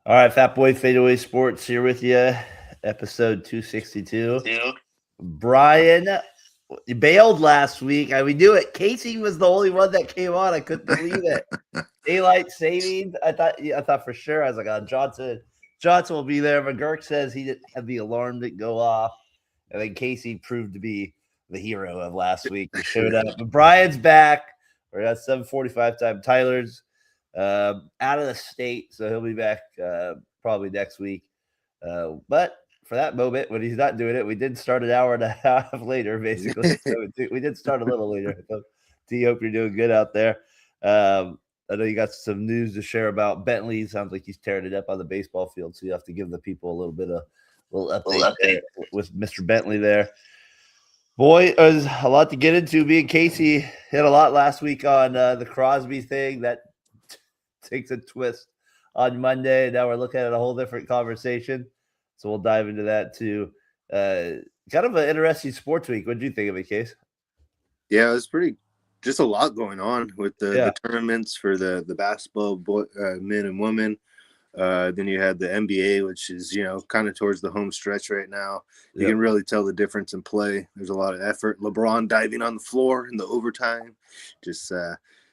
All right, Fat Boy Fadeaway Sports here with you, episode 262. Brian, you bailed last week. We knew it. Casey was the only one that came on. I couldn't believe it. Daylight savings. I thought for sure. I was like, oh, Johnson will be there. McGurk says he didn't have the alarm didn't go off, and then Casey proved to be the hero of last week. He showed up. But Brian's back. We're at 7:45 time. Tyler's out of the state, so he'll be back probably next week. But for that moment, when he's not doing it, we did start an hour and a half later, basically. So we did start a little later. So, D, hope you're doing good out there. I know you got some news to share about Bentley. Sounds like he's tearing it up on the baseball field, so you have to give the people a little bit of little update with Mr. Bentley there. Boy, there's a lot to get into. Me and Casey hit a lot last week on the Crosby thing. That takes a twist on Monday. Now we're looking at a whole different conversation. So we'll dive into that too. Kind of an interesting sports week. What did you think of it, Case? Yeah, it was just a lot going on with the tournaments for the basketball men and women. Then you had the NBA, which is, kind of towards the home stretch right now. You can really tell the difference in play. There's a lot of effort. LeBron diving on the floor in the overtime. Just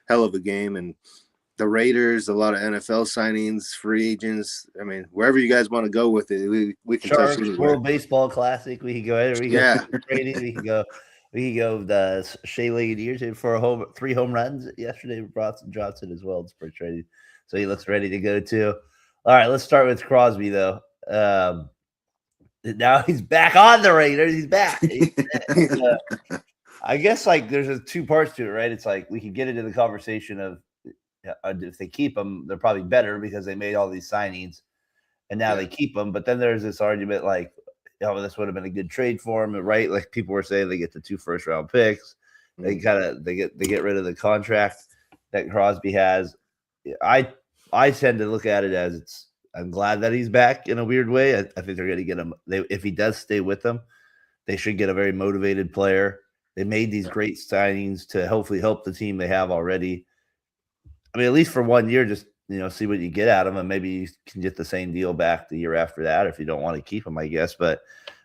hell of a game. And the Raiders, a lot of NFL signings, free agents. I mean, wherever you guys want to go with it, we can touch it. World Baseball Classic. We can go anywhere. We can go trading. We can go. We can go the Shea Leggett for 3 home runs yesterday. Bronson Johnson as well. It's for trading, so he looks ready to go too. All right, let's start with Crosby though. Now he's back on the Raiders. He's back. I guess there's 2 parts to it, right? It's like we could get into the conversation of if they keep him, they're probably better because they made all these signings, and now they keep him. But then there's this argument like, this would have been a good trade for him, right? Like people were saying, they get the 2 first-round picks. They get rid of the contract that Crosby has. I tend to look at it as I'm glad that he's back in a weird way. I think they're going to get him. If he does stay with them, they should get a very motivated player. They made these great signings to hopefully help the team they have already. I mean, at least for 1 year, just see what you get out of him, and maybe you can get the same deal back the year after that if you don't want to keep him, I guess. But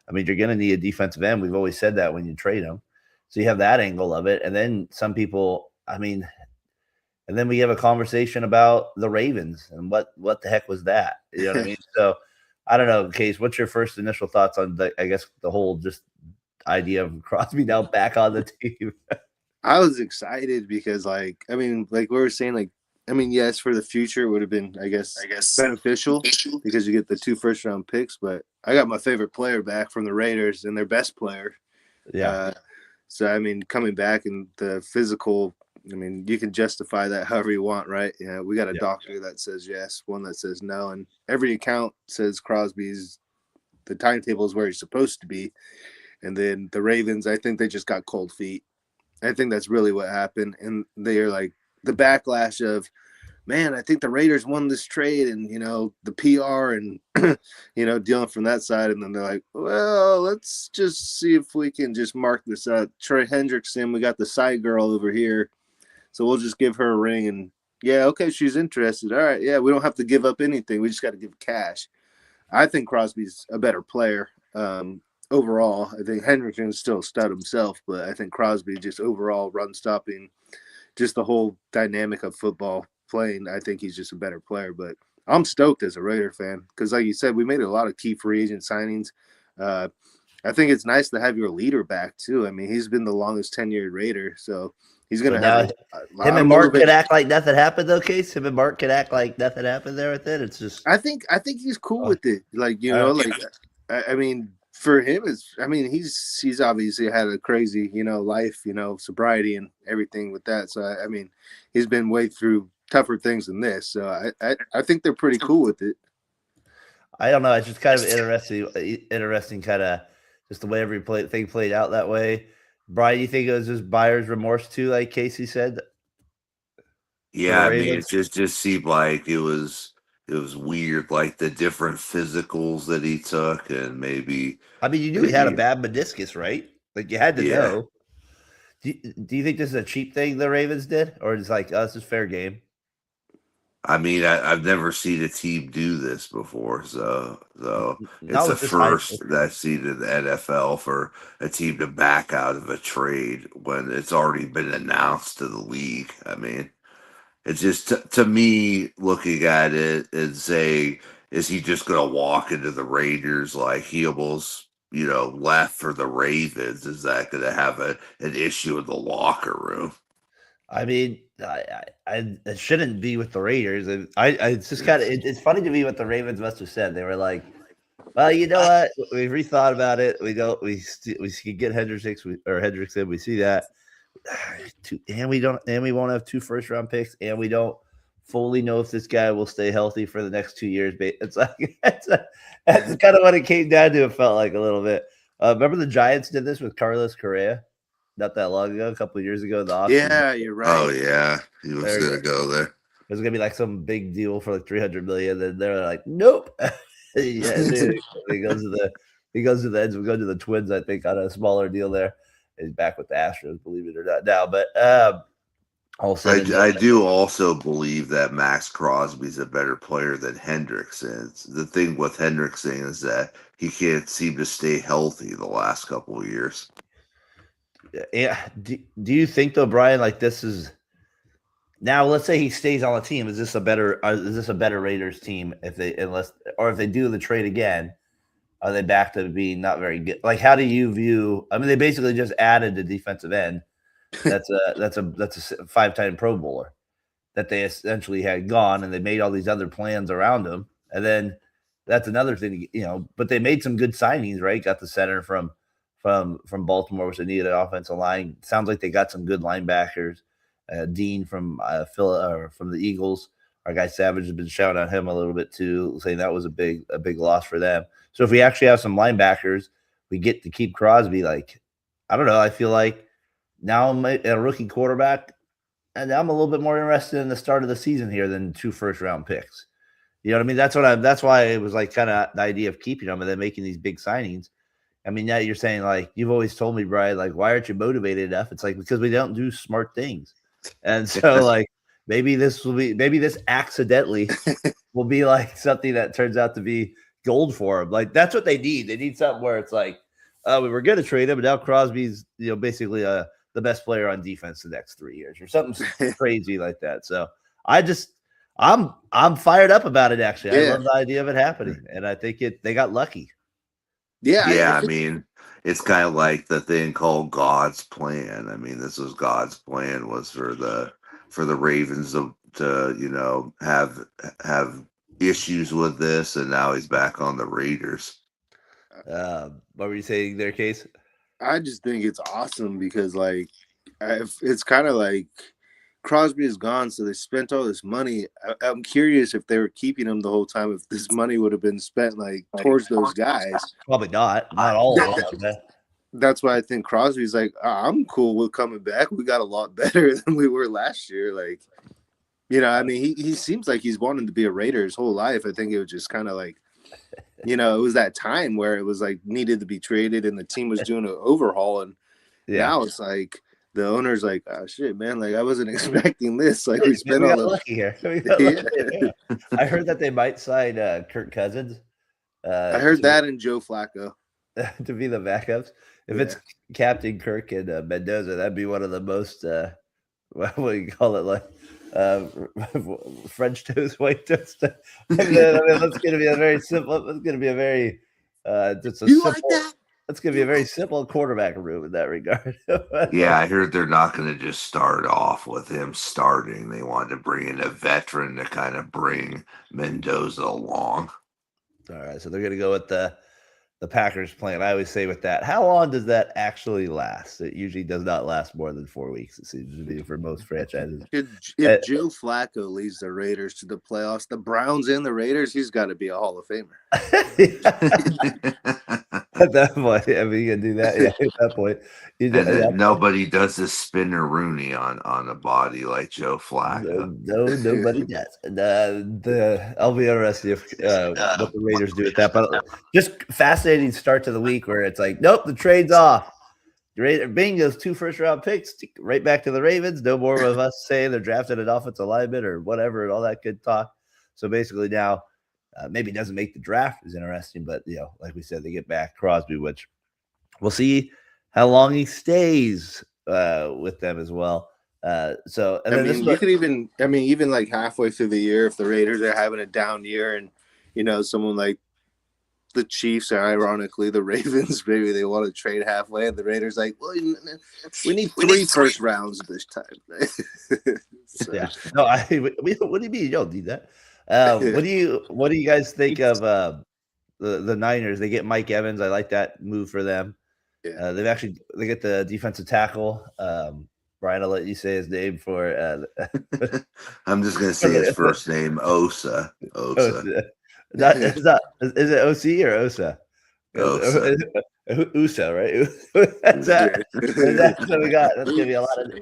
I mean, you're going to need a defensive end. We've always said that when you trade him, so you have that angle of it. And then some people, and then we have a conversation about the Ravens and what the heck was that? You know what I mean? So I don't know, Case. What's your first initial thoughts on the whole just idea of Crosby now back on the team? I was excited because, like we were saying, yes, for the future it would have been, I guess beneficial because you get the 2 first-round picks. But I got my favorite player back from the Raiders and their best player. Yeah. So coming back and the physical, you can justify that however you want, right? Yeah, we got a doctor that says yes, one that says no, and every account says Crosby's the timetable is where he's supposed to be. And then the Ravens, I think they just got cold feet. I think that's really what happened. And they're like the backlash of, man, I think the Raiders won this trade and, the PR and, dealing from that side. And then they're like, well, let's just see if we can just mark this out. Trey Hendrickson, we got the side girl over here. So we'll just give her a ring and, yeah, okay, she's interested. All right, yeah, we don't have to give up anything. We just got to give cash. I think Crosby's a better player. Overall, I think Hendrickson's still a stud himself, but I think Crosby just overall run stopping, just the whole dynamic of football playing, I think he's just a better player. But I'm stoked as a Raider fan because, like you said, we made a lot of key free agent signings. I think it's nice to have your leader back too. He's been the longest tenured Raider, so he's going to have him and Mark could act like nothing happened though, Case. Him and Mark could act like nothing happened there with it. It's just I think he's cool with it. For him, he's obviously had a crazy, life, sobriety and everything with that. So, he's been way through tougher things than this. So I think they're pretty cool with it. I don't know. It's just kind of interesting kind of just the way every thing played out that way. Brian, you think it was just buyer's remorse too, like Casey said? Yeah, it just seemed like it was weird, like the different physicals that he took, and maybe. You knew he had a bad meniscus, right? Like you had to know. Do you think this is a cheap thing the Ravens did, or it's like, this is fair game? I mean, I've never seen a team do this before, so it's Not the with this high. first that I've seen in the NFL for a team to back out of a trade when it's already been announced to the league. I mean, it's just to me looking at it and saying, is he just going to walk into the Raiders like he almost left for the Ravens? Is that going to have an issue in the locker room? I mean, it shouldn't be with the Raiders. It's just kind of it's funny to me what the Ravens must have said. They were like, "Well, you know what? We've rethought about it. We could get Hendrickson. We see that, and we won't have 2 first-round picks, and we don't fully know if this guy will stay healthy for the next 2 years." It's like that's kind of what it came down to. It felt like a little bit. Remember the Giants did this with Carlos Correa not that long ago, a couple of years ago in the offseason. Yeah, you're right. Oh yeah, he was going to go there. It was going to be like some big deal for like $300 million. Then they're like, nope. He goes to the Ends. We go to the Twins, I think, on a smaller deal there. He's back with the Astros, believe it or not now. But I do also believe that Max Crosby's a better player than Hendrickson. The thing with Hendrickson is that he can't seem to stay healthy the last couple of years. Yeah. Do you think though, Brian, like this is now? Let's say he stays on the team. Is this a better Raiders team if they do the trade again? Are they back to being not very good? Like, how do you view? I mean, they basically just added the defensive end. That's a 5-time Pro Bowler that they essentially had gone, and they made all these other plans around him. And then that's another thing, But they made some good signings, right? Got the center from Baltimore, which they needed an offensive line. Sounds like they got some good linebackers. Dean from from the Eagles. Our guy Savage has been shouting at him a little bit too, saying that was a big loss for them. So if we actually have some linebackers, we get to keep Crosby. Like, I don't know. I feel like now I'm a rookie quarterback, and I'm a little bit more interested in the start of the season here than 2 first-round picks. You know what I mean? That's why it was like kind of the idea of keeping them and then making these big signings. I mean, now you're saying, like, you've always told me, Brian, like, why aren't you motivated enough? It's like, because we don't do smart things. And so, like, maybe this accidentally will be like something that turns out to be gold for them. Like, that's what they need. They need something where it's like, we were going to trade him, but now Crosby's, basically the best player on defense the next 3 years or something crazy like that. So I'm fired up about it, actually. Yeah. I love the idea of it happening. And I think they got lucky. Yeah, I mean, it's kind of like the thing called God's plan. I mean, this was God's plan was for the Ravens to have issues with this, and now he's back on the Raiders. What were you saying there, Case? I just think it's awesome because, like, it's kind of like Crosby is gone, so they spent all this money. I'm curious if they were keeping him the whole time, if this money would have been spent towards those guys. Probably not all of them. That's why I think Crosby's like, I'm cool with coming back. We got a lot better than we were last year. Like, I mean, he seems like he's wanted to be a Raider his whole life. I think it was just kind of like, it was that time where it was like needed to be traded and the team was doing an overhaul. And now it's like, the owner's like, oh, shit, man. Like, I wasn't expecting this. Like, we spent all the lucky here. Yeah. I heard that they might sign Kirk Cousins. I heard that and Joe Flacco. To be the backups. If it's Captain Kirk and Mendoza, that'd be one of the most, what do you call it? Like, French toast, white toast. I mean, that's going to be a very simple, it's going to be a very, just a simple. Like that? That's going to be a very simple quarterback room in that regard. Yeah, I heard they're not going to just start off with him starting. They wanted to bring in a veteran to kind of bring Mendoza along. All right, so they're going to go with the Packers plan. I always say with that, how long does that actually last? It usually does not last more than 4 weeks. It seems to be for most franchises. If Joe Flacco leads the Raiders to the playoffs, the Browns and the Raiders, he's got to be a Hall of Famer. At that point, I mean, you can do that. Yeah, at that point, nobody does this spinner Rooney on a body like Joe Flacco. No, nobody does. I'll be interested if what the Raiders do with that. But just fascinating start to the week where it's like, nope, the trade's off. Bing those 2 first-round picks right back to the Ravens. No more of us saying they're drafted an offensive lineman or whatever and all that good talk. So basically now, maybe it doesn't make the draft as interesting, but like we said, they get back Crosby, which we'll see how long he stays with them as well. So and then you could even like halfway through the year, if the Raiders are having a down year, and someone like the Chiefs are ironically the Ravens, maybe they want to trade halfway, and the Raiders like, well, we need 3 first rounds this time. So. Yeah, no, what do you mean you don't need that? What do you guys think of the Niners? They get Mike Evans. I like that move for them. Yeah. They get the defensive tackle. Brian, I'll let you say his name for. I'm just gonna say his first name, Osa. Is it OC or Osa? Osa. USA, right? That's what we got. That's gonna be a lot of.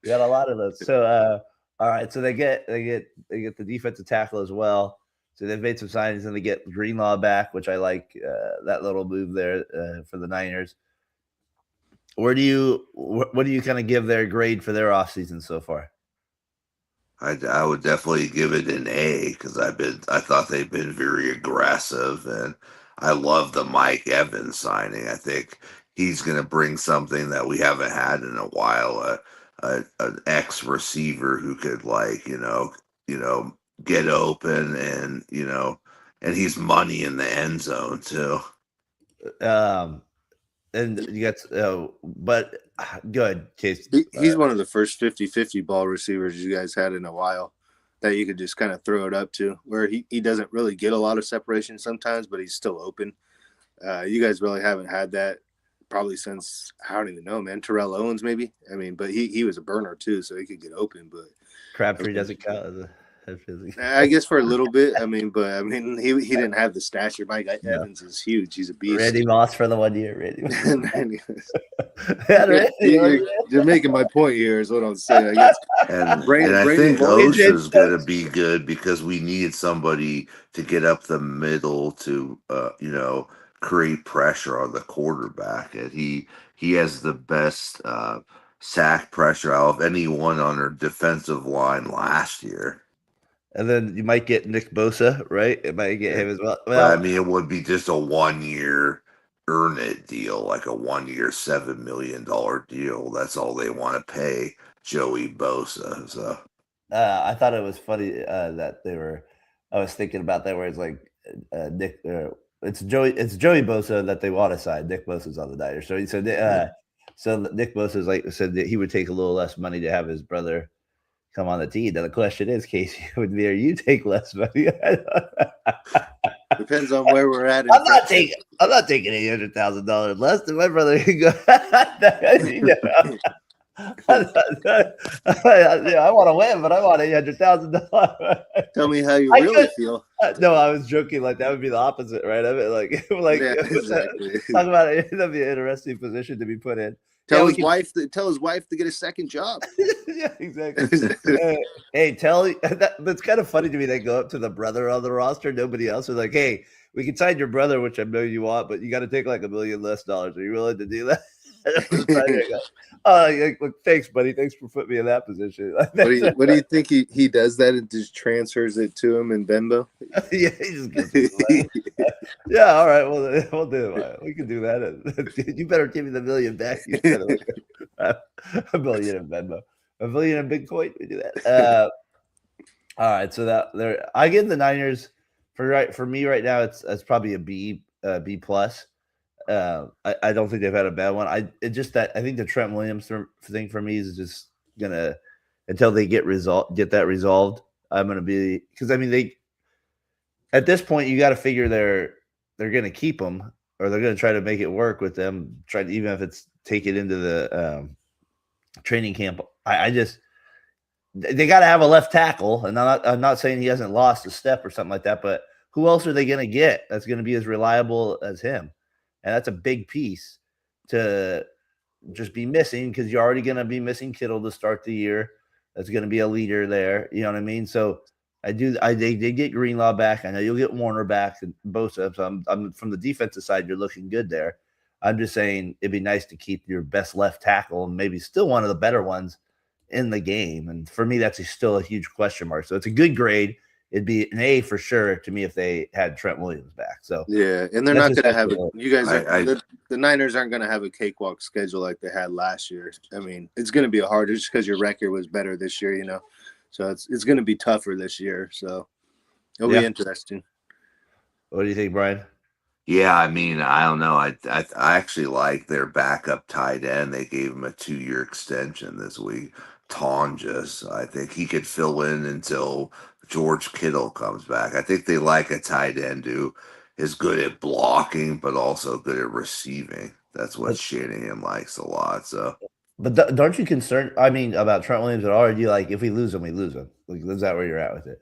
We got a lot of those. So, all right. So they get the defensive tackle as well. So they've made some signings and they get Greenlaw back, which I like that little move there for the Niners. What do you kind of give their grade for their offseason so far? I would definitely give it an A because I thought they've been very aggressive, and I love the Mike Evans signing. I think he's going to bring something that we haven't had in a while. An ex receiver who could get open and and he's money in the end zone too. And you got but good case. He's one of the first 50-50 ball receivers you guys had in a while that you could just kind of throw it up to, where he doesn't really get a lot of separation sometimes, but he's still open. You guys really haven't had that probably since, I don't even know, man, Terrell Owens maybe. But he was a burner too, so he could get open. But Crabtree doesn't count. I guess for a little bit. He didn't have the stature. Mike Evans is huge. He's a beast. Randy Moss for the 1 year. You're making my point here, is what I'm saying. I think Osa is going to be good because we need somebody to get up the middle to create pressure on the quarterback, and he has the best sack pressure out of anyone on our defensive line last year. And then you might get Nick Bosa, right? It might get him as well. It would be just a 1 year earn it deal, like a 1 year, $7 million deal. That's all they want to pay Joey Bosa. So I thought it was funny that I was thinking about that, where it's like Nick, it's Joey Bosa that they want to sign. Nick Bosa's on the Niners. So he said, so Nick Bosa said that he would take a little less money to have his brother come on the team. Now the question is, Casey, would you take less money? Depends on where we're at. I'm not taking $800,000 less than my brother can go. I want to win, but I want $800,000. Tell me how you really feel. No, I was joking. Like that would be the opposite, right? Of it, exactly. Talk about it. That'd be an interesting position to be put in. Tell his wife to get a second job. Yeah, exactly. Hey, that's kind of funny to me. They go up to the brother on the roster. Nobody else is like, hey, we can sign your brother, which I know you want, but you got to take like $1 million less. Are you willing to do that? Look, thanks, buddy. Thanks for putting me in that position. What do you think he does that and just transfers it to him in Venmo? Yeah, he just gets it. Yeah, all right. Well, we'll do it. We can do that. You better give me the $1 million back. $1 million in Venmo, $1 million in Bitcoin. We do that. All right. So I give the Niners for me right now. It's probably a B plus. I don't think they've had a bad one. I think the Trent Williams thing for me is just gonna, until they get that resolved. I'm gonna be, because they at this point you got to figure they're gonna keep them, or they're gonna try to make it work with them. Even if it's take it into the training camp. They got to have a left tackle, and I'm not saying he hasn't lost a step or something like that, but who else are they gonna get that's gonna be as reliable as him? And that's a big piece to just be missing, because you're already going to be missing Kittle to start the year. That's going to be a leader there. You know what I mean? So they get Greenlaw back. I know you'll get Warner back and Bosa. So I'm from the defensive side, you're looking good there. I'm just saying it'd be nice to keep your best left tackle and maybe still one of the better ones in the game. And for me, that's still a huge question mark. So it's a good grade. It'd be an A for sure to me if they had Trent Williams back. So yeah, and they're not going to have it. You guys, the Niners aren't going to have a cakewalk schedule like they had last year. I mean, it's going to be harder just because your record was better this year, you know. So it's going to be tougher this year. So it'll be interesting. What do you think, Brian? Yeah, I mean, I don't know. I actually like their backup tight end. They gave him a 2-year extension this week. Tonjes, I think he could fill in until George Kittle comes back. I think they like a tight end who is good at blocking, but also good at receiving. That's what Shanahan likes a lot. So, but don't you concerned? I mean, about Trent Williams at all? Or do you like if we lose him, we lose him? Like, is that where you're at with it?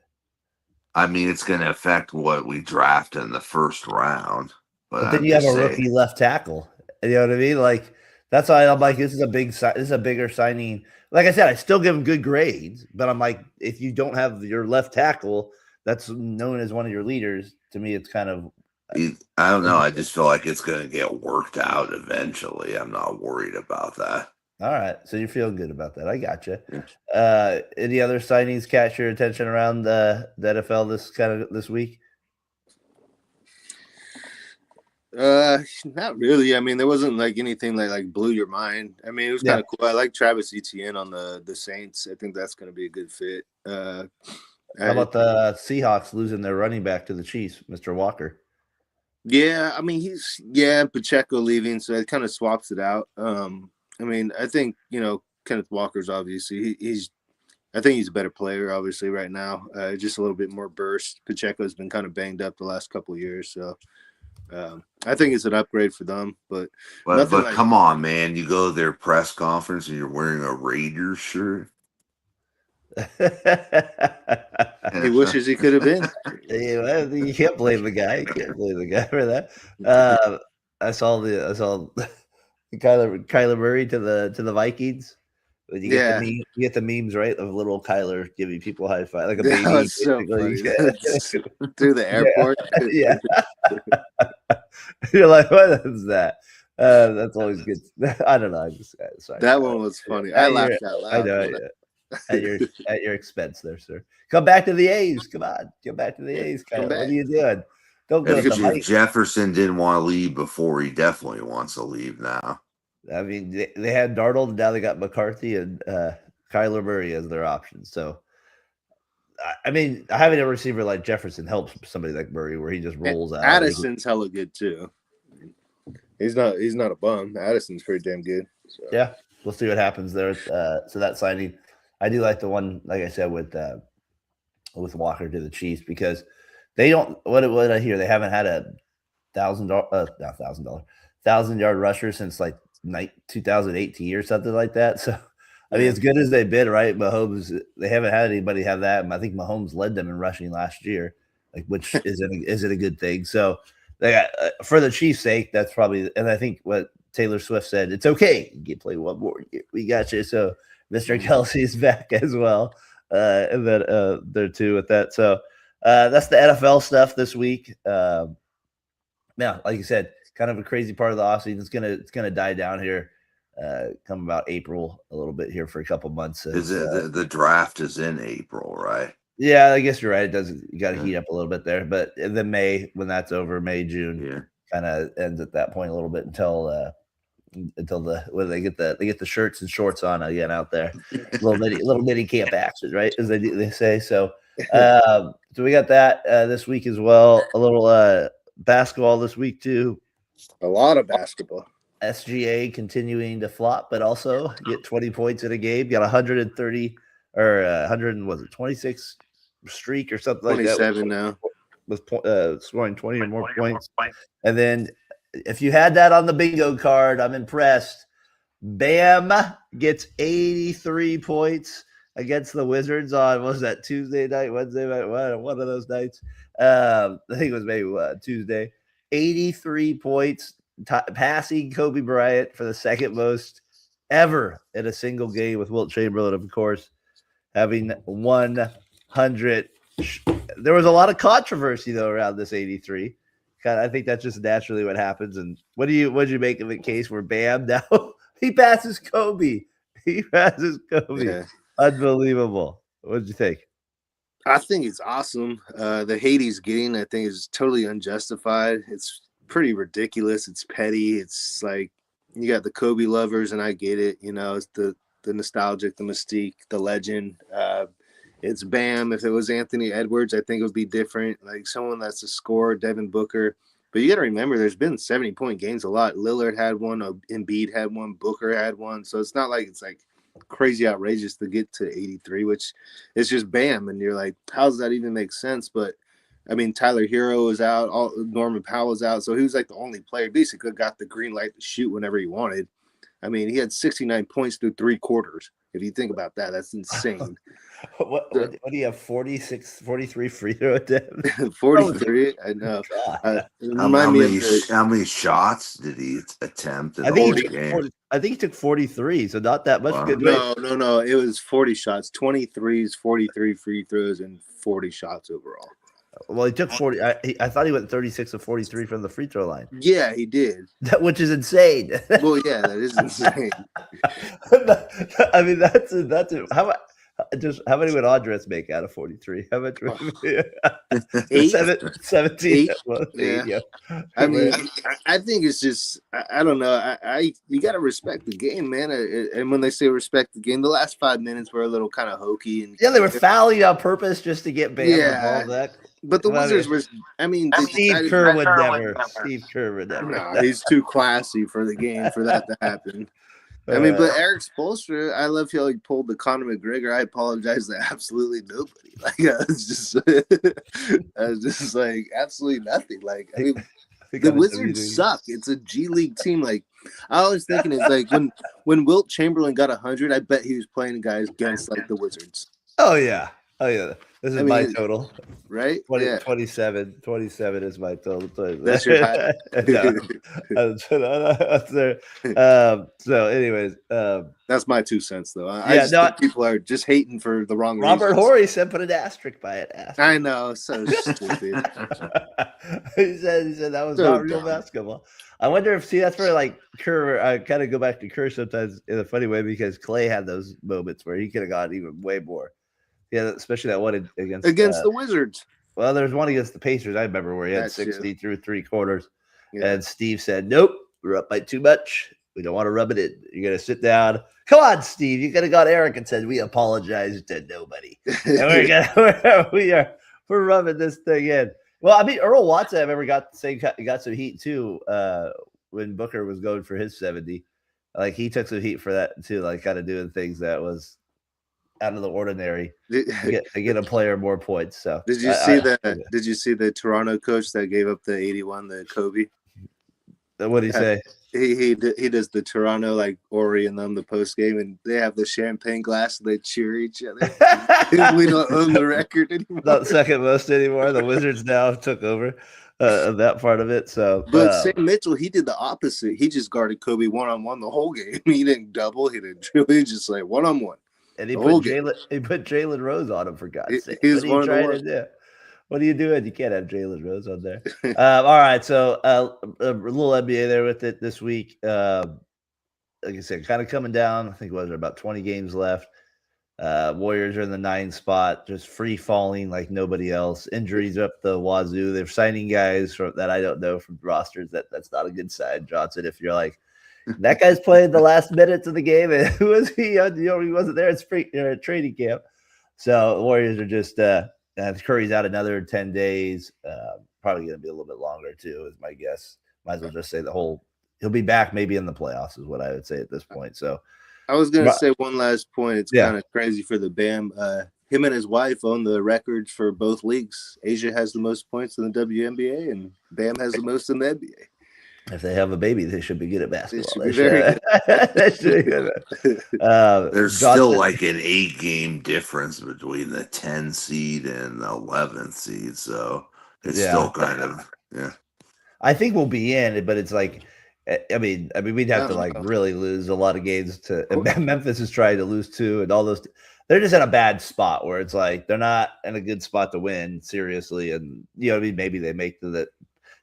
I mean, it's going to affect what we draft in the first round. But then you have a rookie left tackle. You know what I mean? Like, that's why I'm like, this is a bigger signing. Like I said, I still give him good grades, but I'm like, if you don't have your left tackle that's known as one of your leaders, to me, it's kind of. I don't know. I just feel like it's going to get worked out eventually. I'm not worried about that. All right. So you're feeling good about that. I got you. Any other signings catch your attention around the NFL this week? Not really. I mean, there wasn't like anything like blew your mind. I mean, it was kind of cool. I like Travis Etienne on the Saints. I think that's going to be a good fit. How about the Seahawks losing their running back to the Chiefs, Mr. Walker? Yeah, I mean, Pacheco leaving, so it kind of swaps it out. I mean, I think, Kenneth Walker's obviously I think he's a better player, obviously, right now. Just a little bit more burst. Pacheco's been kind of banged up the last couple of years, so I think it's an upgrade for them. But come on, man! You go to their press conference and you're wearing a Raiders shirt. He wishes he could have been. You can't blame the guy. You can't blame the guy for that. I saw Kyler Murray to the Vikings. You get the memes, right, of little Kyler giving people high five like a baby. That was so funny. Through the airport. Yeah. You're like, what is that? That's always good. I don't know. Sorry. That one was funny. I laughed out loud. I know. At your expense there, sir. Come back to the A's. Come on. Come back to the A's, Kyler. What are you doing? Don't go to the Vikings. Jefferson didn't want to leave before. He definitely wants to leave now. I mean, they had Darnold, and now they got McCarthy and Kyler Murray as their options. So, I mean, having a receiver like Jefferson helps somebody like Murray, where he just rolls out. Addison's hella good too. He's not a bum. Addison's pretty damn good. So. Yeah, we'll see what happens there. So that signing, I do like the one, like I said, with Walker to the Chiefs, because they don't. What I hear, they haven't had a $1,000 rusher since like 2018 or something like that. So, I mean, as good as they've been, right? Mahomes, they haven't had anybody have that. And I think Mahomes led them in rushing last year, which isn't a good thing. So, they got, for the Chiefs' sake, that's probably. And I think what Taylor Swift said, it's okay. You get play one more year. We got you. So, Mr. Kelsey is back as well, and then there too with that. So, that's the NFL stuff this week. Now, like you said, kind of a crazy part of the offseason. It's gonna die down here. Come about April a little bit here for a couple months. The draft is in April, right? Yeah, I guess you're right. It does. You got to heat up a little bit there, but then May, when that's over, June, kind of ends at that point a little bit until they get the shirts and shorts on again out there. little mini camp action, right? As they say. So, so we got that this week as well. A little basketball this week too. A lot of basketball. SGA continuing to flop, but also get 20 points in a game. Got 130 or 126 streak or something like that. 27 now. With scoring 20 or more points. And then if you had that on the bingo card, I'm impressed. Bam gets 83 points against the Wizards on, what was that, Tuesday night, Wednesday night, one of those nights. I think it was maybe Tuesday. 83 points, passing Kobe Bryant for the second most ever in a single game, with Wilt Chamberlain, of course, having 100. There was a lot of controversy, though, around this 83, I think that's just naturally what happens. And what do you make of a case where Bam now he passes Kobe? He passes Kobe. Yeah. Unbelievable. What did you think? I think it's awesome. The hate he's getting, I think, is totally unjustified. It's pretty ridiculous. It's petty. It's like you got the Kobe lovers, and I get it. You know, it's the nostalgic, the mystique, the legend. It's Bam. If it was Anthony Edwards, I think it would be different. Like someone that's a scorer, Devin Booker. But you got to remember, there's been 70-point games a lot. Lillard had one. Embiid had one. Booker had one. So it's not like it's like crazy outrageous to get to 83, which is just Bam. And you're like, how does that even make sense? But, I mean, Tyler Hero is out. Norman Powell is out. So he was like the only player basically got the green light to shoot whenever he wanted. I mean, he had 69 points through 3 quarters. If you think about that, that's insane. What do you have? 43 free throw attempts? 43. I know. How many shots did he attempt? I think he took 43, so not that much. Wow. No. It was 40 shots, 23s, 43 free throws, and 40 shots overall. Well, he took 40. I thought he went 36 of 43 from the free throw line. Yeah, he did. Which is insane. Well, yeah, that is insane. I mean, that's how many would Andres make out of 43? How much? 8? 17. 8? Yeah. I mean, I think it's just I don't know. You got to respect the game, man. And when they say respect the game, the last 5 minutes were a little kind of hokey. And they were fouling on purpose just to get Bam involved. That. But the Wizards were. I mean, Steve Kerr would never. Steve Kerr would never. No, he's too classy for the game for that to happen. I mean, but Eric Spoelstra, I love how he pulled the Conor McGregor. I apologize to absolutely nobody. Like I was just like absolutely nothing. Like I mean, the Wizards suck. It's a G League team. Like I was thinking, it's like when Wilt Chamberlain got 100, I bet he was playing guys against like the Wizards. Oh yeah. This is my total, right? 27 is my total. That's your high. So, anyways, that's my 2 cents, though. People are just hating for the wrong reasons. Robert Horry said put an asterisk by it. I know, so stupid. he said that was so not real basketball. I wonder if that's where like Kerr. I kind of go back to Kerr sometimes in a funny way because Clay had those moments where he could have got even way more. Yeah, especially that one against the Wizards. Well, there's one against the Pacers. I remember where he had 60 through 3 quarters, and Steve said, "Nope, we're up by too much. We don't want to rub it in. You're gonna sit down. Come on, Steve. You could have got Eric and said we apologize to nobody. And we're rubbing this thing in. Well, I mean, Earl Watson, I remember got some heat too when Booker was going for his 70. Like he took some heat for that too, like kind of doing things that was out of the ordinary to get a player more points. So did you see the Toronto coach that gave up the 81, the Kobe? What did he say? He does the Toronto like Ori and them the post game, and they have the champagne glass and they cheer each other. We don't own the record anymore. Not second most anymore. The Wizards now took over that part of it. So, but Sam Mitchell, he did the opposite. He just guarded Kobe one-on-one the whole game. He didn't double. He didn't dribble. He just like one-on-one. And he put Jalen Rose on him for God's sake. He was one of the worst. What are you doing? You can't have Jalen Rose on there. All right, so a little NBA there with it this week. Like I said, kind of coming down. I think there about 20 games left. Warriors are in the 9th spot, just free falling like nobody else. Injuries up the wazoo. They're signing guys that I don't know from rosters. That's not a good sign, Johnson. If you're like, that guy's playing the last minutes of the game, and who was he? He wasn't there at training camp. So the Warriors are just Curry's out another 10 days. Probably going to be a little bit longer too, is my guess. Might as well just say he'll be back maybe in the playoffs is what I would say at this point. So I was going to say one last point. It's kind of crazy for the Bam. Him and his wife own the records for both leagues. Asia has the most points in the WNBA, and Bam has the most in the NBA. If they have a baby, they should be good at basketball. There's still like an 8-game difference between the 10 seed and the 11th seed, so it's still kind of I think we'll be in, but it's like, I mean, we'd have to like really lose a lot of games to. And Memphis is trying to lose too, and all those. They're just in a bad spot where it's like they're not in a good spot to win seriously, and maybe they make the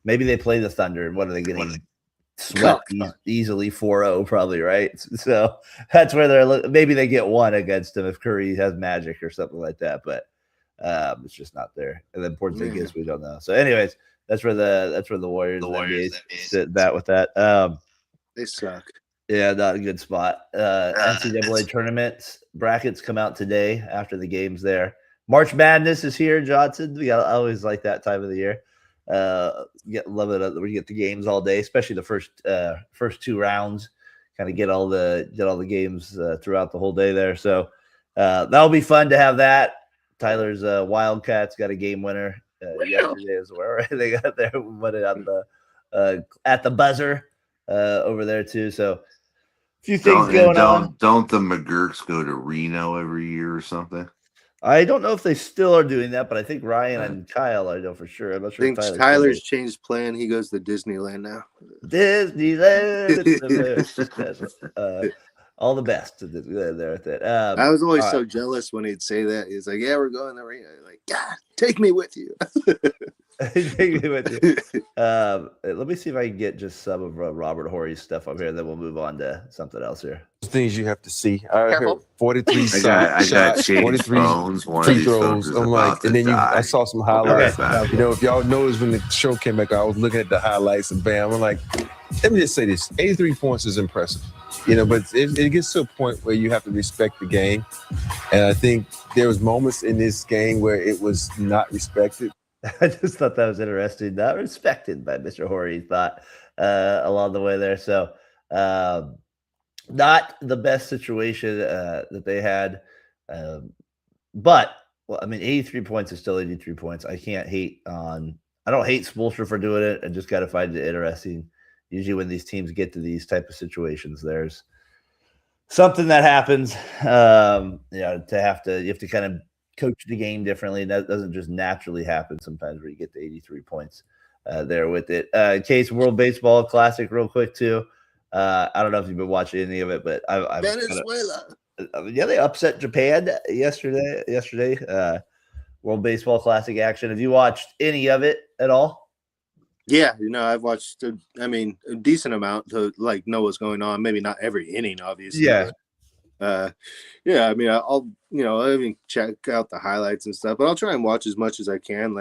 Maybe they play the Thunder, and what are they getting? Swept easily 4-0 probably, right? So that's where maybe they get one against them if Curry has magic or something like that, but it's just not there. And then Porzingis, we don't know. So anyways, that's where the Warriors sit that with that. They suck. Yeah, not a good spot. NCAA tournaments brackets come out today after the games there. March Madness is here, Johnson. I always like that time of the year. Love it. We get the games all day, especially the first two rounds. Kind of get all the games throughout the whole day there. So that'll be fun to have that. Tyler's Wildcats got a game winner yesterday as well. Right? They got their won it at the buzzer over there too. So a few things going on. Don't the McGurks go to Reno every year or something? I don't know if they still are doing that, but I think Ryan and Kyle, I know for sure. I'm not sure. I think Tyler's changed plan. He goes to Disneyland now. Disneyland. All the best there at that. I was always so jealous when he'd say that. He's like, "Yeah, we're going to Reno." Like, God, take me with you. Take me with you. Let me see if I can get just some of Robert Horry's stuff up here, then we'll move on to something else here. Things you have to see. I heard 43 I got 43 phones, free throws. I'm like, and then I saw some highlights. Okay. You know, if y'all noticed when the show came back, I was looking at the highlights and bam, I'm like, let me just say this: 83 points is impressive. You know, but it gets to a point where you have to respect the game, and I think there was moments in this game where it was not respected. I just thought that was interesting. Not respected by Mr. Horry, thought along the way there. So not the best situation that they had. But, well, I mean, 83 points is still 83 points. I don't hate Spoelstra for doing it. I just got to find it interesting. Usually when these teams get to these type of situations, there's something that happens. You have to kind of coach the game differently. That doesn't just naturally happen sometimes where you get to 83 points there with it. Case World Baseball Classic real quick too. I don't know if you've been watching any of it, but I've Venezuela. They upset Japan yesterday. World Baseball Classic action. Have you watched any of it at all? Yeah, I've watched, a decent amount to know what's going on. Maybe not every inning, obviously. Yeah. But, I'll check out the highlights and stuff, but I'll try and watch as much as I can.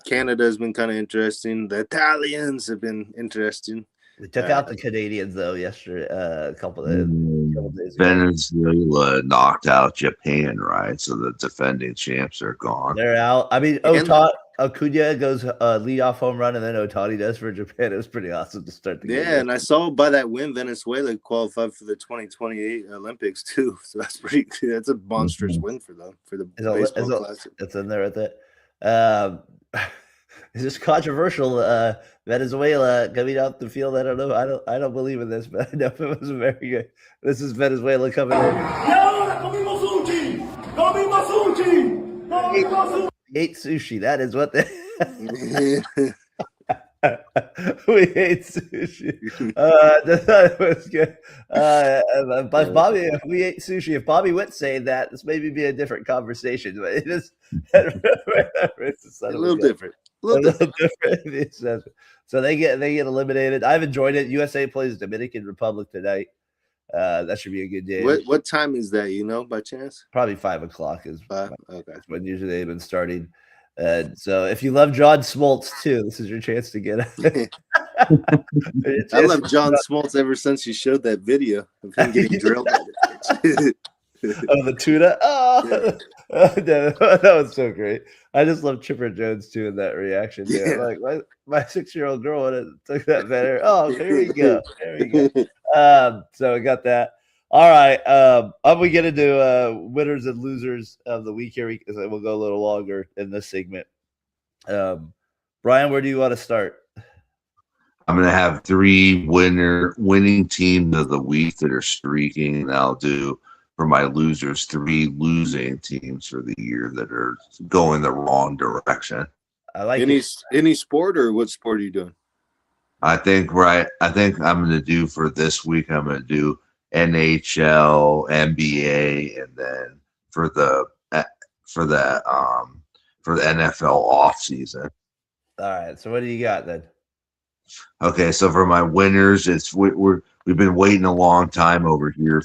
Canada's been kind of interesting. The Italians have been interesting. We took out the Canadians though yesterday. A couple days ago. Venezuela knocked out Japan, right? So the defending champs are gone. They're out. I mean, Acuna goes leadoff home run, and then Ohtani does for Japan. It was pretty awesome to start the game. Yeah, and I saw by that win, Venezuela qualified for the 2028 Olympics too. So that's a monstrous win for them for the baseball classic. It's in there with it. Is this controversial? Venezuela coming out the field. I don't know. I don't believe in this, but I know it was very good. This is Venezuela coming in. We ate sushi. That is what they. We ate sushi. That was good. But Bobby, if we ate sushi, if Bobby Witt saying that, this maybe be a different conversation. But it is a little different. A little different. So they get eliminated. I've enjoyed it. USA plays Dominican Republic tonight. That should be a good game. What time is that? By chance? Probably 5:00 is okay. When usually they've been starting. So if you love John Smoltz too, this is your chance to get it. I love John Smoltz ever since you showed that video of him getting drilled. Oh, the tuna! Oh, yeah. That was so great. I just love Chipper Jones too in that reaction. Yeah. Like my 6-year-old girl would have took that better. Oh, here we go. So we got that. All right. We get into winners and losers of the week here. We'll go a little longer in this segment. Brian, where do you want to start? I'm going to have 3 winning teams of the week that are streaking, and I'll do for my losers 3 losing teams for the year that are going the wrong direction. I like any sport, or what sport are you doing? I think I'm going to do for this week. I'm going to do NHL, NBA, and then for the NFL off season. All right. So what do you got then? Okay, so for my winners, we've been waiting a long time over here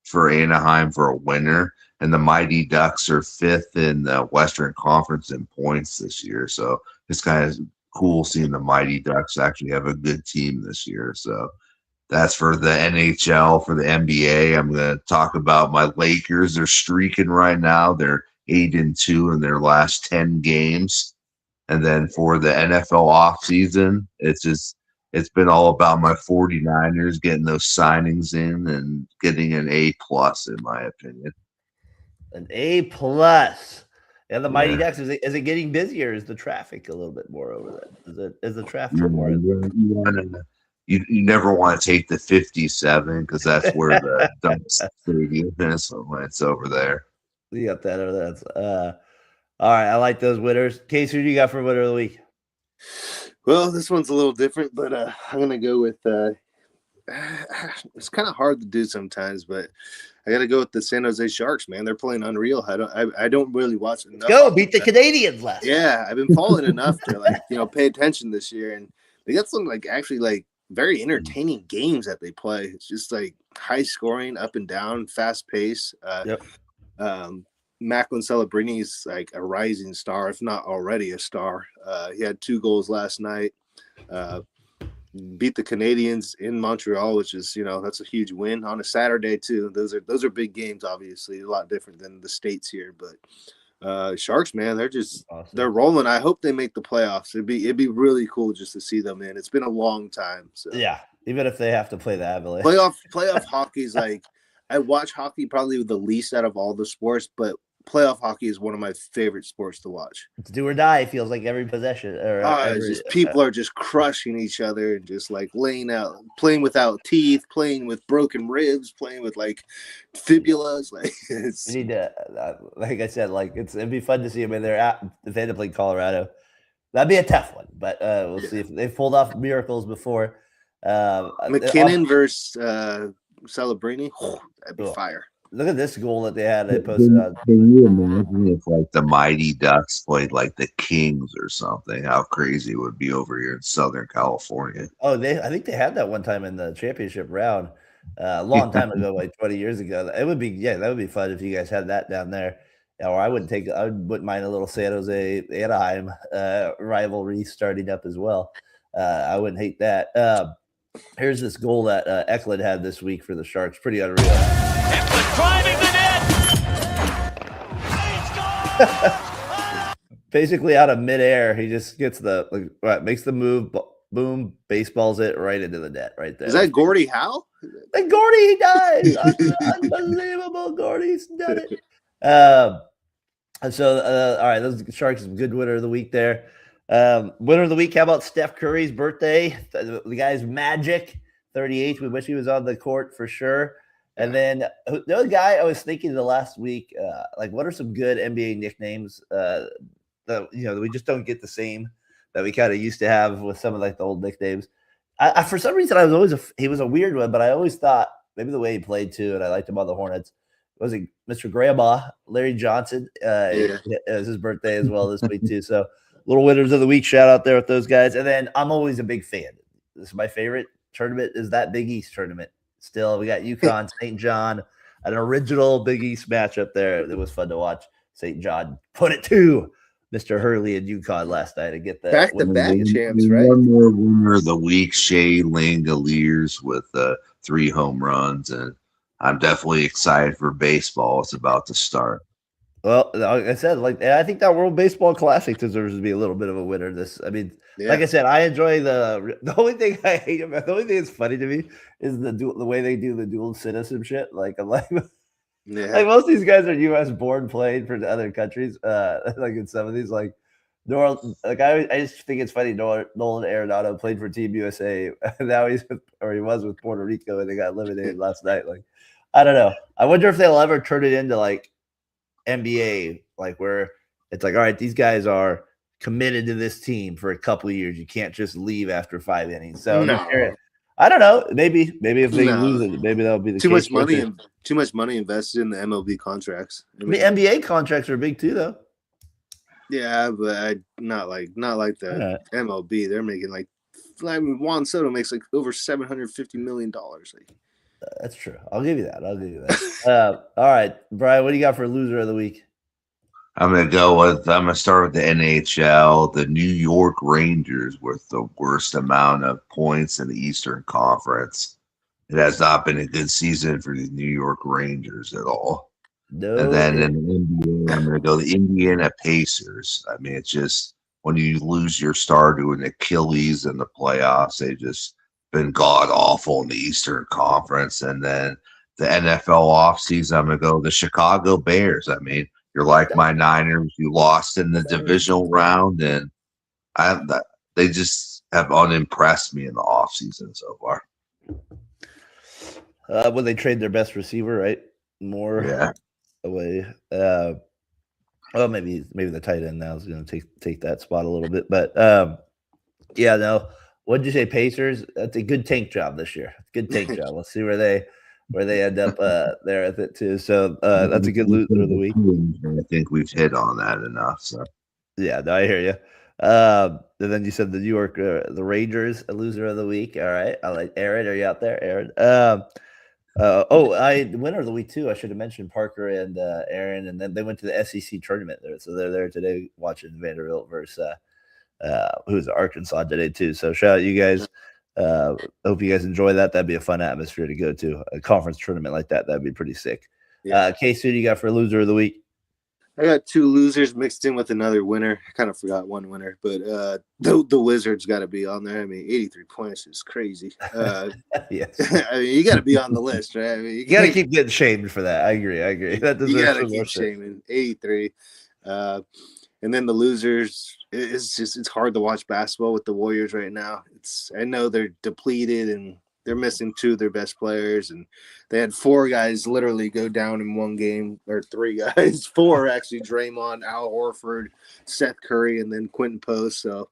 for Anaheim for a winner, and the Mighty Ducks are 5th in the Western Conference in points this year. So it's kind of cool seeing the Mighty Ducks actually have a good team this year. So that's for the NHL. For the NBA, I'm going to talk about my Lakers. They're streaking right now. They're 8-2 in their last 10 games. And then for the NFL offseason, it's been all about my 49ers getting those signings in and getting an A+ in my opinion. An A+. And the Mighty Ducks, is it getting busier? Is the traffic a little bit more over there? Is the traffic more? You never want to take the 57 because that's where the Ducks Stadium is. So it's over there. You got that over there. All right, I like those winners. Case, who do you got for winner of the week? Well, this one's a little different, but I'm gonna go with. It's kind of hard to do sometimes, but I got to go with the San Jose Sharks. Man, they're playing unreal. I don't really watch enough. Go beat the Canadians last. Yeah, I've been following enough to pay attention this year, and they got some very entertaining games that they play. It's just high scoring, up and down, fast pace. Yep. Macklin Celebrini is a rising star, if not already a star. He had 2 goals last night. Beat the Canadians in Montreal, which is that's a huge win on a Saturday too. Those are big games, obviously a lot different than the States here. But Sharks, man, they're just awesome. They're rolling. I hope they make the playoffs. It'd be really cool just to see them in. It's been a long time. So yeah, even if they have to play the Avalanche. Playoff hockey's I watch hockey probably the least out of all the sports, but playoff hockey is one of my favorite sports to watch. It's do or die. Feels like every possession. People are just crushing each other and just laying out, playing without teeth, playing with broken ribs, playing with fibulas. We need to, like I said, it'd be fun to see them in there. If they had to play Colorado, that'd be a tough one. But we'll see if they've pulled off miracles before. McKinnon versus Celebrini, that'd be fire. Look at this goal that they had. They posted on. Can you imagine if the Mighty Ducks played the Kings or something? How crazy it would be over here in Southern California. Oh, I think they had that one time in the championship round, a long time ago, 20 years ago. It would be that would be fun if you guys had that down there. Or I wouldn't mind a little San Jose Anaheim rivalry starting up as well. I wouldn't hate that. Here's this goal that Eklund had this week for the Sharks. Pretty unreal. Eklund driving the net. Basically, out of midair, he just gets makes the move, boom, baseballs it right into the net, right there. Is that Gordie Howe? And Gordie, he dies. Unbelievable, Gordie's done it. All right, those Sharks, good winner of the week there. Winner of the week, how about Steph Curry's birthday? The guy's magic, 38. We wish he was on the court for sure. And then the other guy I was thinking the last week, what are some good NBA nicknames that we just don't get the same that we kind of used to have with some of the old nicknames. I for some reason he was a weird one, but I always thought maybe the way he played too, and I liked him on the Hornets. Was it Mr. Grandma, Larry Johnson? It was his birthday as well this week too. So little winners of the week, shout out there with those guys. And then I'm always a big fan. This is my favorite tournament is that Big East tournament. Still, we got UConn, St. John, an original Big East matchup there. It was fun to watch. St. John put it to Mr. Hurley and UConn last night to get that back-to-back champs, right? One more winner of the week, Shea Langoliers with 3 home runs, and I'm definitely excited for baseball. It's about to start. Well, like I said, I think that World Baseball Classic deserves to be a little bit of a winner. Like I said, I enjoy the only thing I hate about the only thing that's funny to me is the way they do the dual citizenship. Most of these guys are U.S. born, playing for the other countries. In some of these, I just think it's funny. Nolan Arenado played for Team USA. Now he was with Puerto Rico, and they got eliminated last night. I don't know. I wonder if they'll ever turn it into NBA, where it's all right, these guys are committed to this team for a couple of years. You can't just leave after 5 innings. So I don't know. Maybe if they lose it, maybe that'll be the too case. Much money invested in the MLB contracts. The NBA contracts are big too, though. Yeah, but not like the MLB. They're making like, I mean, Juan Soto makes like over $750 million. Like, That's true. I'll give you that. All right, Brian, what do you got for loser of the week? I'm gonna start with the NHL. The New York Rangers with the worst amount of points in the Eastern Conference. It has not been a good season for the New York Rangers at all. No. And then in Indiana, I'm going to go the Indiana Pacers. I mean, it's just when you lose your star to an Achilles in the playoffs, they've just been god awful in the Eastern Conference. And then the NFL offseason, I'm going to go the Chicago Bears. I mean, you're like my Niners. You lost in the divisional round, and they just have unimpressed me in the offseason so far. When they trade their best receiver, right? More away. Well, maybe the tight end now is going to take that spot a little bit, but yeah, no. What did you say, Pacers? That's a good tank job this year. Good tank job. Let's see where they end up there with it too. So that's a good loser of the week. I think we've hit on that enough. So yeah, no, I hear you. And then you said the New York the Rangers a loser of the week. All right, I like Aaron. Are you out there, Aaron? Winner of the week too. I should have mentioned Parker and Aaron, and then they went to the SEC tournament there, so they're there today watching Vanderbilt versus who's Arkansas today too. So shout out you guys. Hope you guys enjoy that. That'd be a fun atmosphere to go to a conference tournament like that. That'd be pretty sick. Yeah. Case, who do you got for loser of the week? I got two losers mixed in with another winner. I kind of forgot one winner, but the Wizards got to be on there. I mean, 83 points is crazy. Yes. I mean, you got to be on the list, right? I mean, you got to keep getting shamed for that. I agree. That deserves you got to keep shaming. 83. And then the losers, it's hard to watch basketball with the Warriors right now. I know they're depleted and they're missing two of their best players, and they had four guys literally go down in one game, or three guys, four actually: Draymond, Al Horford, Seth Curry, and then Quentin Post. So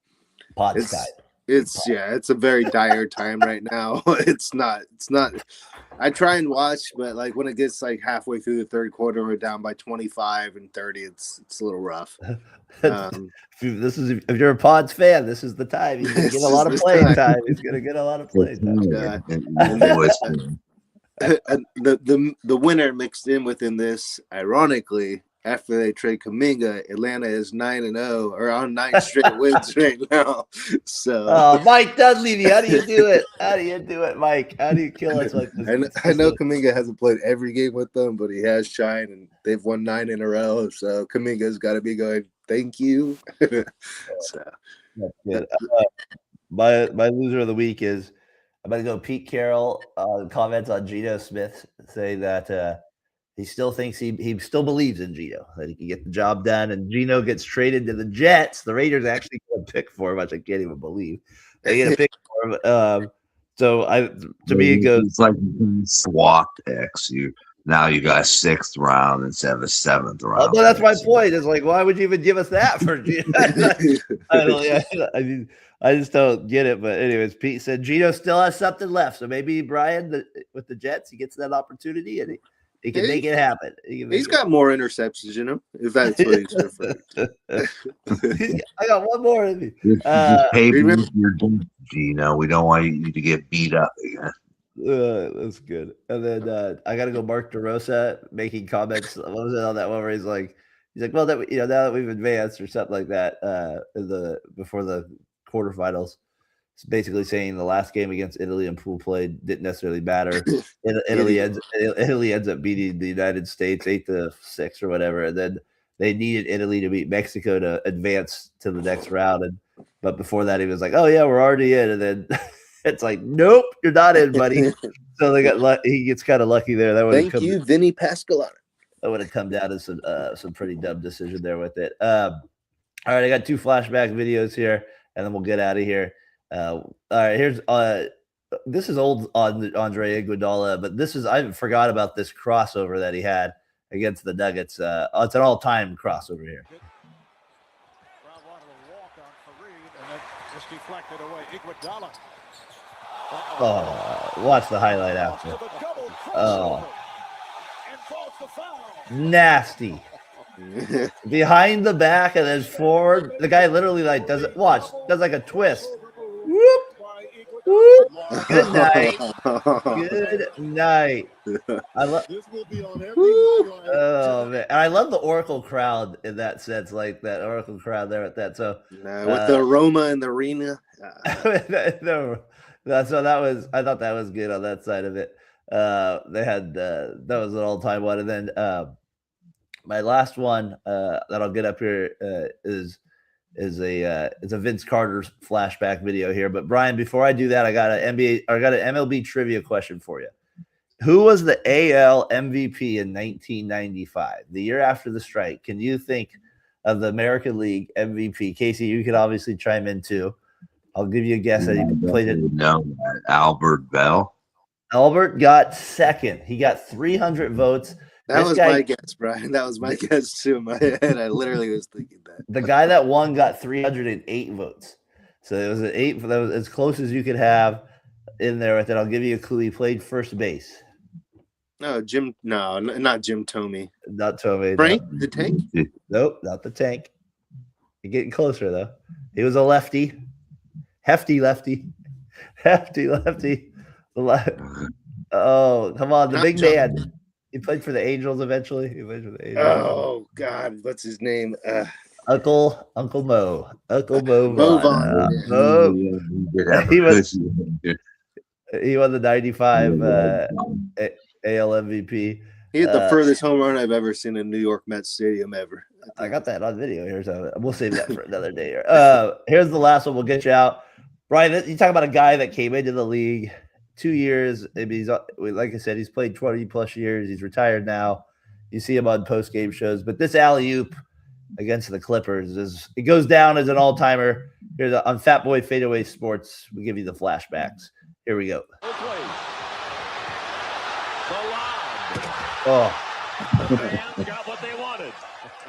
it's a very dire time right now. It's not. I try and watch, but like when it gets like halfway through the third quarter, we're down by 25 and 30. It's a little rough. If you're a Pods fan, this is the time. He's gonna get a lot of playing time. He's gonna get a lot of playing time. The winner mixed in within this, ironically, after they trade Kuminga, Atlanta is 9-0 or on 9 straight wins right now. So, Mike Dunleavy, how do you do it? How do you do it, Mike? How do you kill us like this? I know Kuminga hasn't played every game with them, but he has shined, and they've won 9 in a row. So Kuminga's got to be going, thank you. So that's good. My loser of the week is I'm going to go Pete Carroll. Comments on Geno Smith say that he still thinks he still believes in Geno, that he can get the job done. And Geno gets traded to the Jets. The Raiders actually get a pick for him, which I can't even believe. They get a pick for him. To me, it goes. It's like swap picks. Now you got 6th round instead of a 7th round. Well, that's my point. It's like, why would you even give us that for Geno? I just don't get it. But anyways, Pete said Geno still has something left. So maybe Brian with the Jets, he gets that opportunity and he can make it happen. He's got more interceptions, if that's what he's referring. I got one more of you. Geno. We don't want you to get beat up again. That's good. And then I got to go Mark DeRosa making comments. What was it on that one where he's like, well, now that we've advanced or something like that before the quarterfinals. It's basically saying the last game against Italy and pool play didn't necessarily matter. Italy ends up beating the United States 8-6 or whatever, and then they needed Italy to beat Mexico to advance to the next round. But before that, he was like, "Oh yeah, we're already in," and then it's like, "Nope, you're not in, buddy." So he gets kind of lucky there. Thank you, Vinny Pasqualano. That would have come down to some pretty dumb decision there with it. All right, I got 2 flashback videos here, and then we'll get out of here. All right, here's this is old on Andre Iguodala, but I forgot about this crossover that he had against the Nuggets. It's an all-time crossover here. Oh, watch the highlight after. Oh, nasty. behind the back and then forward. The guy literally like does like a twist. Whoop, whoop. Good night. Good night. I love. Oh man, and I love the Oracle crowd in that sense, like that Oracle crowd there at that. So with the aroma in the arena. no, so that was. I thought that was good on that side of it. They had that was an all-time one, and then my last one that I'll get up here is a Vince Carter flashback video here. But Brian, before I do that, I got an MLB trivia question for you. Who was the AL MVP in 1995, the year after the strike? Can you think of the American League MVP? Casey, you could obviously chime in too. I'll give you a guess that he played it. No, Albert Bell. Albert got second. He got 300 votes. That was my guess, Brian. That was my guess too in my head. I literally was thinking that. The guy that won got 308 votes. So it was that was as close as you could have in there with it. I'll give you a clue. He played first base. No, Jim. No, not Jim Thome. Not Thome. Frank, no. the Tank? Nope, not the Tank. You're getting closer, though. He was a lefty. Hefty lefty. Hefty lefty. Oh, come on. The big man. He played for the Angels eventually. He played for the Angels. Oh, God. What's his name? Uncle Mo. Uncle Mo. Mo Vaughn. He won the 95 AL MVP. He hit the furthest home run I've ever seen in New York Mets Stadium ever. I got that on video here, so we'll save that for another day. Here's the last one. We'll get you out. Brian, you talk about a guy that came into the league 2 years. Maybe he's, like I said, he's played 20 plus years. He's retired now. You see him on post game shows. But this alley-oop against the Clippers it goes down as an all-timer. Here's on Fatboy Fadeaway Sports. We give you the flashbacks. Here we go. Oh, got what they wanted.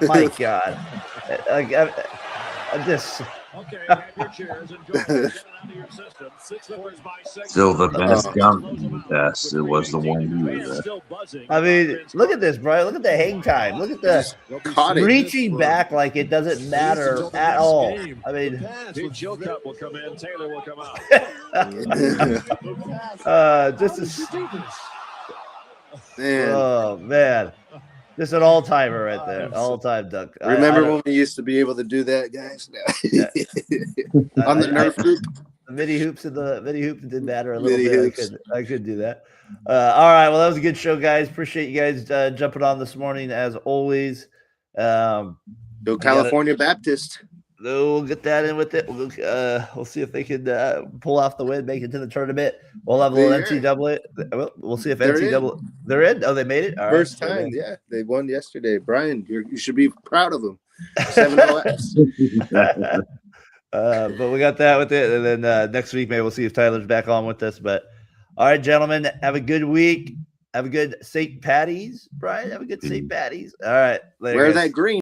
my God. I just. Okay, have your chairs and go get it out of your system. 6 4 by 6. Still the best dunk test. It was the one you I mean, look at this, Brian. Look at the hang time. Look at the reaching back like it doesn't matter at all. I mean, Joe Cup will come in. Taylor will come out. Oh man, just an all-timer right there. All-time dunk. Remember when we used to be able to do that, guys? On the Nerf hoop. The mini hoops did matter a little bit. I could do that. All right. Well, that was a good show, guys. Appreciate you guys jumping on this morning as always. Go California Baptist. We'll get that in with it. We'll see if they can pull off the win, make it to the tournament. We'll have a little NCAA. We'll see if NCAA. They're in. Oh, they made it. All First time, yeah. They won yesterday. Brian, you should be proud of them. 7-0. But we got that with it, and then next week maybe we'll see if Tyler's back on with us. But all right, gentlemen, have a good week. Have a good St. Patty's, Brian. Have a good St. Patty's. All right, later. Wear guys. that green.